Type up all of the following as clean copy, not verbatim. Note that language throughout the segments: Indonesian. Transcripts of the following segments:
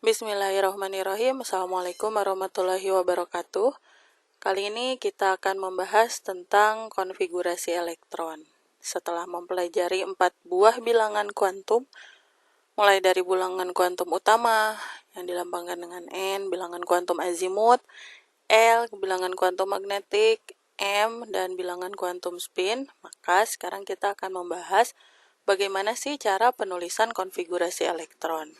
Bismillahirrahmanirrahim. Assalamualaikum warahmatullahi wabarakatuh. Kali ini kita akan membahas tentang konfigurasi elektron. Setelah mempelajari 4 buah bilangan kuantum, mulai dari bilangan kuantum utama yang dilambangkan dengan N, bilangan kuantum azimut, L, bilangan kuantum magnetik, M, dan bilangan kuantum spin, maka sekarang kita akan membahas bagaimana sih cara penulisan konfigurasi elektron.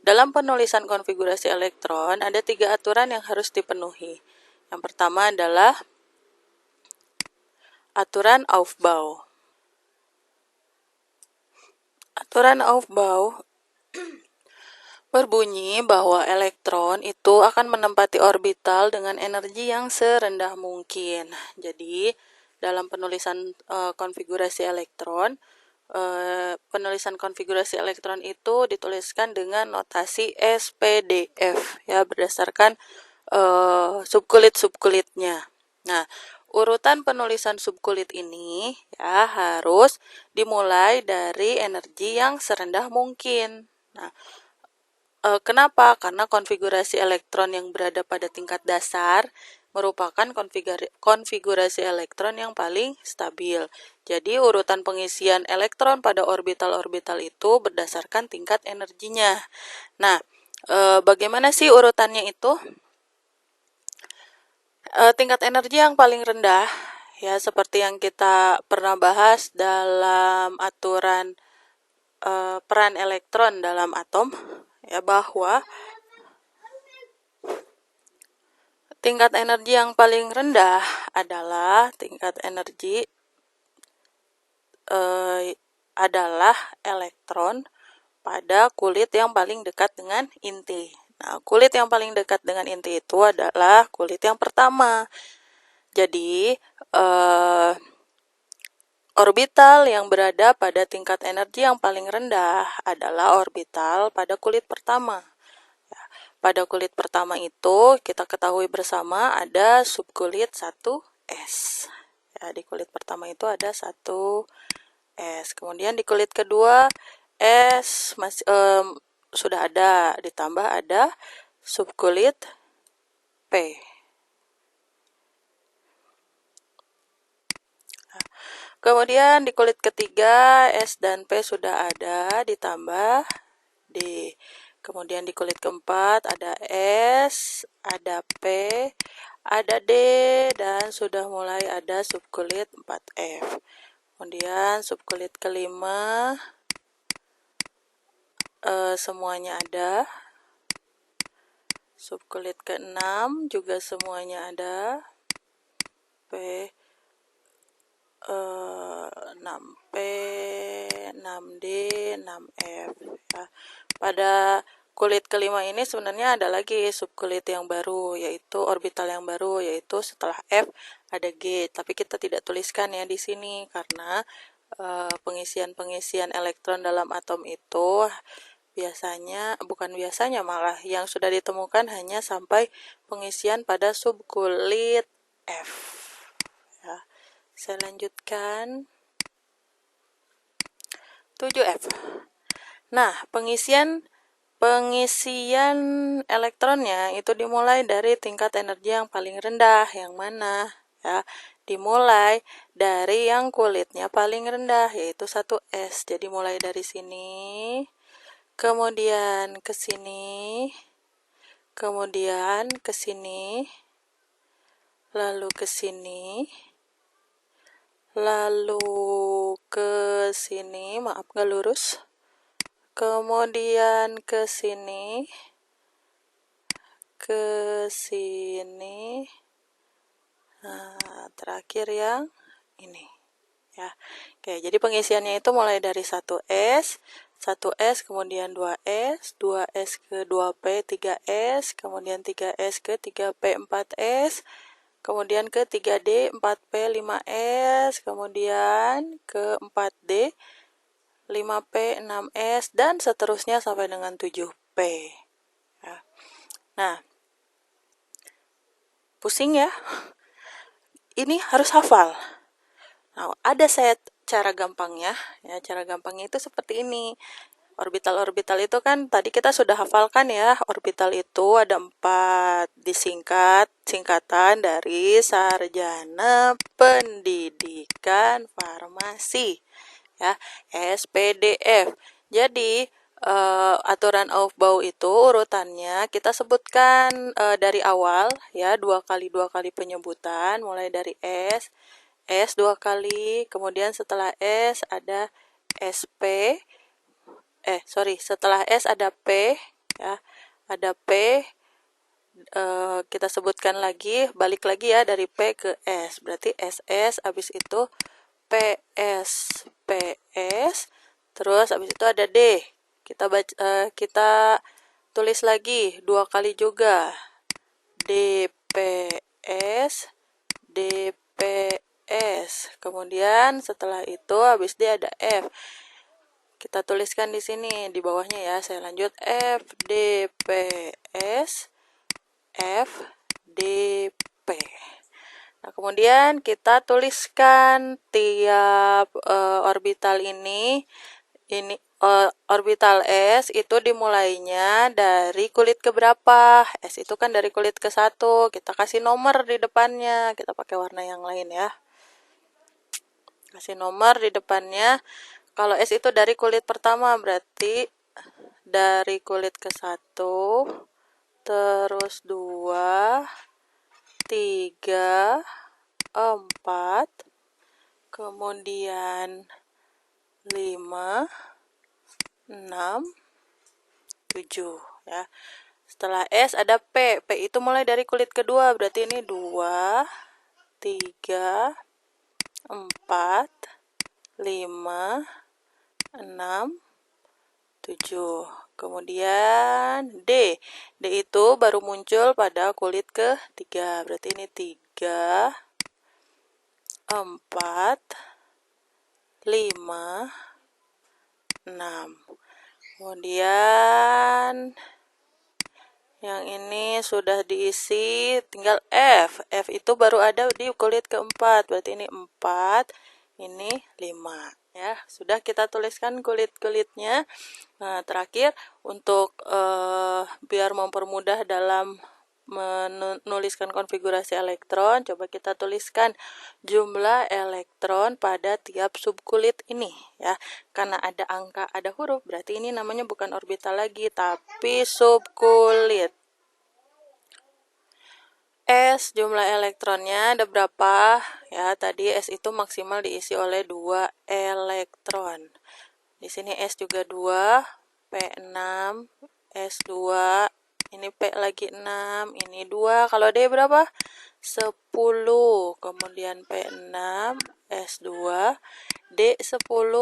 Dalam penulisan konfigurasi elektron, ada 3 aturan yang harus dipenuhi. Yang pertama adalah aturan Aufbau. Aturan Aufbau berbunyi bahwa elektron itu akan menempati orbital dengan energi yang serendah mungkin. Jadi, dalam penulisan konfigurasi elektron, penulisan konfigurasi elektron itu dituliskan dengan notasi SPDF ya, berdasarkan subkulit-subkulitnya. Nah, urutan penulisan subkulit ini ya harus dimulai dari energi yang serendah mungkin. Nah, kenapa? Karena konfigurasi elektron yang berada pada tingkat dasar merupakan konfigurasi elektron yang paling stabil. Jadi, urutan pengisian elektron pada orbital-orbital itu berdasarkan tingkat energinya. Nah, bagaimana sih urutannya itu? Tingkat energi yang paling rendah, ya seperti yang kita pernah bahas dalam aturan peran elektron dalam atom, ya bahwa tingkat energi yang paling rendah adalah tingkat energi adalah elektron pada kulit yang paling dekat dengan inti. Nah, kulit yang paling dekat dengan inti itu adalah kulit yang pertama. Jadi, orbital yang berada pada tingkat energi yang paling rendah adalah orbital pada kulit pertama. Pada kulit pertama itu kita ketahui bersama ada subkulit 1s. Ya, di kulit pertama itu ada 1s. Kemudian di kulit kedua S masih sudah ada, ditambah ada subkulit P. Kemudian di kulit ketiga S dan P sudah ada, ditambah D. Kemudian di kulit keempat ada S, ada P, ada D, dan sudah mulai ada subkulit 4F. Kemudian subkulit kelima semuanya ada. Subkulit ke-6 juga semuanya ada. P, 6P, 6D, 6F. Ya. Pada kulit kelima ini sebenarnya ada lagi subkulit yang baru, yaitu orbital yang baru, yaitu setelah F ada G. Tapi kita tidak tuliskan ya di sini karena pengisian elektron dalam atom itu bukan biasanya malah yang sudah ditemukan hanya sampai pengisian pada subkulit F. Ya. Saya lanjutkan. 7F. Nah, pengisian elektronnya itu dimulai dari tingkat energi yang paling rendah. Yang mana? Ya, dimulai dari yang kulitnya paling rendah, yaitu 1s. Jadi mulai dari sini, kemudian ke sini, kemudian ke sini, lalu ke sini, lalu ke sini, maaf nggak lurus, kemudian ke sini, ke sini, nah terakhir yang ini ya. Oke, jadi pengisiannya itu mulai dari 1s, kemudian 2s, 2s ke 2p, 3s, kemudian 3s ke 3p, 4s, kemudian ke 3D, 4P, 5S, kemudian ke 4D, 5P, 6S, dan seterusnya sampai dengan 7P. Ya. Nah, pusing ya? Ini harus hafal. Nah, ada saya cara gampangnya. Ya, cara gampangnya itu seperti ini. Orbital-orbital itu kan tadi kita sudah hafalkan ya, orbital itu ada 4, singkatan dari Sarjana Pendidikan Farmasi, ya, SPDF. Jadi, aturan Aufbau itu urutannya kita sebutkan dari awal, ya, dua kali penyebutan, mulai dari S 2 kali, kemudian setelah S ada SP, setelah S ada P, ya, ada P, kita sebutkan lagi, balik lagi ya dari P ke S, berarti SS, habis itu PS, terus habis itu ada D, kita tulis lagi 2 kali juga, DPS, kemudian setelah itu habis D ada F. Kita tuliskan di sini di bawahnya ya. Saya lanjut FDPS, FDP. Nah, kemudian kita tuliskan tiap orbital ini orbital S itu dimulainya dari kulit keberapa? S itu kan dari kulit ke-1. Kita kasih nomor di depannya. Kita pakai warna yang lain ya. Kasih nomor di depannya. Kalau S itu dari kulit pertama, berarti dari kulit ke-1, terus 2, 3, 4, kemudian 5, 6, 7, ya. Setelah S ada P. P itu mulai dari kulit kedua, berarti ini 2, 3, 4, 5, 6, 7. Kemudian D. D itu baru muncul pada kulit ketiga. Berarti ini 3, 4, 5, 6. Kemudian yang ini sudah diisi, tinggal F. F itu baru ada di kulit keempat. Berarti ini 4, ini 5. Ya, sudah kita tuliskan kulit-kulitnya. Nah, terakhir untuk biar mempermudah dalam menuliskan konfigurasi elektron, coba kita tuliskan jumlah elektron pada tiap subkulit ini, ya. Karena ada angka, ada huruf, berarti ini namanya bukan orbital lagi, tapi subkulit. S jumlah elektronnya ada berapa? Ya, tadi S itu maksimal diisi oleh 2 elektron. Di sini S juga 2, P6, S2, ini P lagi 6, ini 2. Kalau D berapa? 10. Kemudian P6, S2, D10,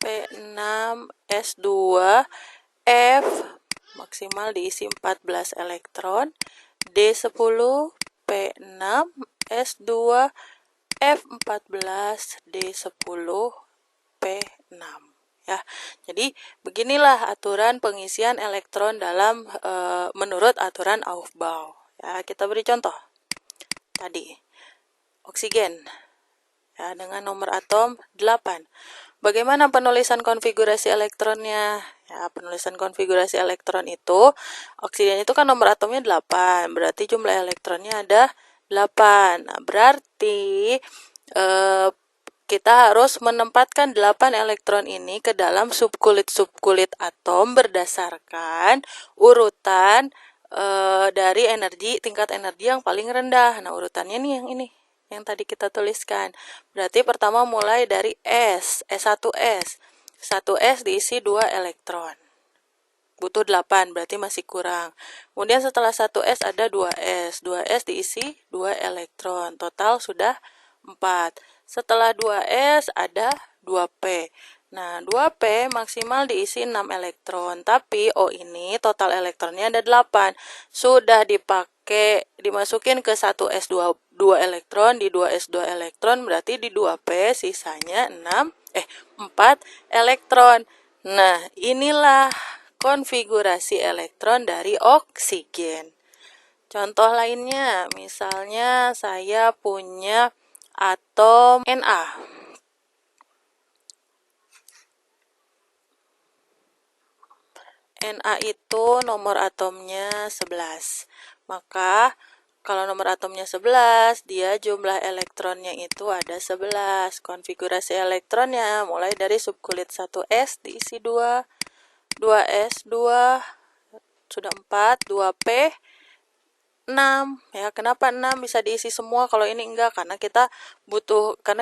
P6, S2, F maksimal diisi 14 elektron, D10, P6, S2, F14, D10, P6. Ya, jadi beginilah aturan pengisian elektron dalam menurut aturan Aufbau. Ya, kita beri contoh. Tadi oksigen, ya, dengan nomor atom 8. Bagaimana penulisan konfigurasi elektronnya? Ya, penulisan konfigurasi elektron itu, oksigen itu kan nomor atomnya 8, berarti jumlah elektronnya ada 8. Nah, berarti kita harus menempatkan 8 elektron ini ke dalam subkulit-subkulit atom berdasarkan urutan dari tingkat energi yang paling rendah. Nah, urutannya nih yang ini, yang tadi kita tuliskan. Berarti pertama mulai dari S1S. 1S diisi 2 elektron. Butuh 8, berarti masih kurang. Kemudian setelah 1S ada 2S. 2S diisi 2 elektron. Total sudah 4. Setelah 2S ada 2P. Nah, 2P maksimal diisi 6 elektron. Tapi O ini total elektronnya ada 8. Sudah dimasukin ke 1S 2 elektron, di 2S 2 elektron, berarti di 2P sisanya 4 elektron. Nah, inilah konfigurasi elektron dari oksigen. Contoh lainnya, misalnya saya punya atom Na. Na itu nomor atomnya 11. Maka kalau nomor atomnya 11, dia jumlah elektronnya itu ada 11. Konfigurasi elektronnya mulai dari subkulit 1s diisi 2, 2s 2, sudah 4, 2p 6 ya. Kenapa 6 bisa diisi semua kalau ini enggak? Karena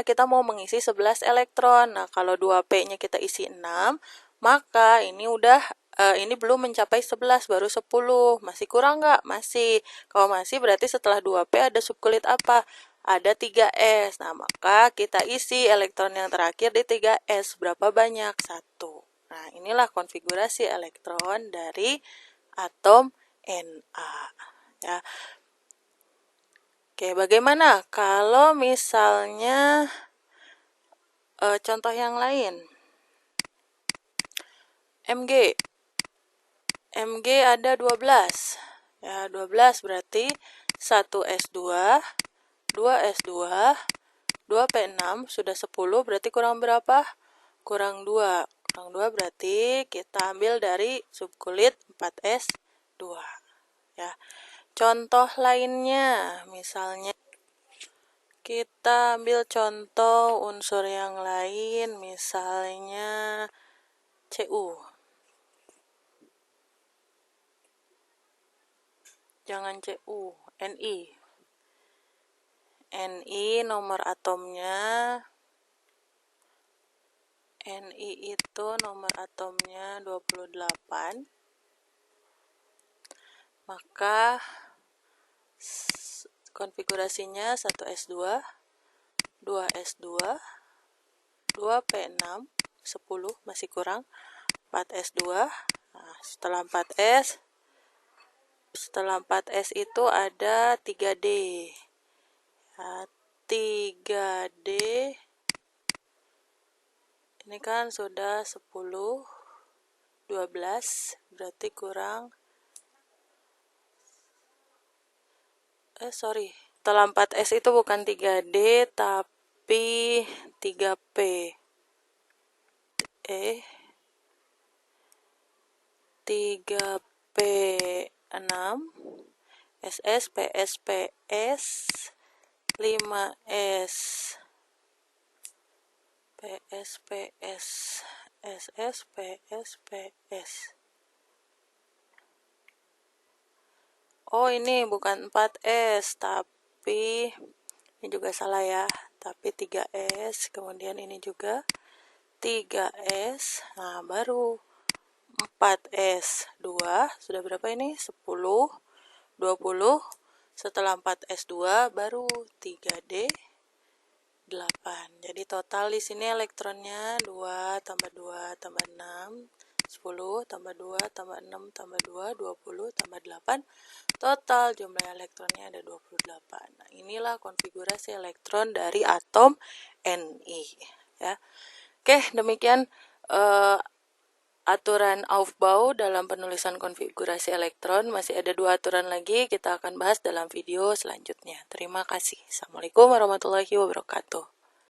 kita mau mengisi 11 elektron. Nah, kalau 2p-nya kita isi 6, maka ini belum mencapai 11, baru 10. Masih kurang enggak? Masih. Kalau masih berarti setelah 2p ada subkulit apa? Ada 3s. Nah, maka kita isi elektron yang terakhir di 3s. Berapa banyak? 1. Nah, inilah konfigurasi elektron dari atom Na. Ya. Oke, bagaimana kalau misalnya contoh yang lain? Mg ada 12. Ya, 12 berarti 1s2, 2s2, 2p6 sudah 10, berarti kurang berapa? Kurang 2. Kurang 2 berarti kita ambil dari subkulit 4s2. Ya. Contoh lainnya, misalnya kita ambil contoh unsur yang lain, misalnya Cu. Jangan Cu, Ni. Ni nomor atomnya, Ni itu nomor atomnya 28. Maka konfigurasinya 1s2, 2s2, 2p6, 10, masih kurang, 4s2. Nah, setelah 4s itu ada 3D. Ya, 3D ini kan sudah 10, 12, berarti kurang setelah 4S itu bukan 3D tapi 3P. 3P6, SS, PS, PS, 5S, PS, PS, SS, PS, PS. Oh, ini bukan 4S, tapi ini juga salah ya. Tapi 3S, kemudian ini juga 3S. Nah, baru 4S 2, sudah berapa ini? 10, 20. Setelah 4S2 baru 3D 8. Jadi total di sini elektronnya 2 tambah 2 tambah 6, 10 tambah 2 tambah 6 tambah 2, 20 tambah 8. Total jumlah elektronnya ada 28. Nah, inilah konfigurasi elektron dari atom Ni. Ya. Oke, demikian aturan Aufbau dalam penulisan konfigurasi elektron. Masih ada 2 aturan lagi, kita akan bahas dalam video selanjutnya. Terima kasih. Assalamualaikum warahmatullahi wabarakatuh.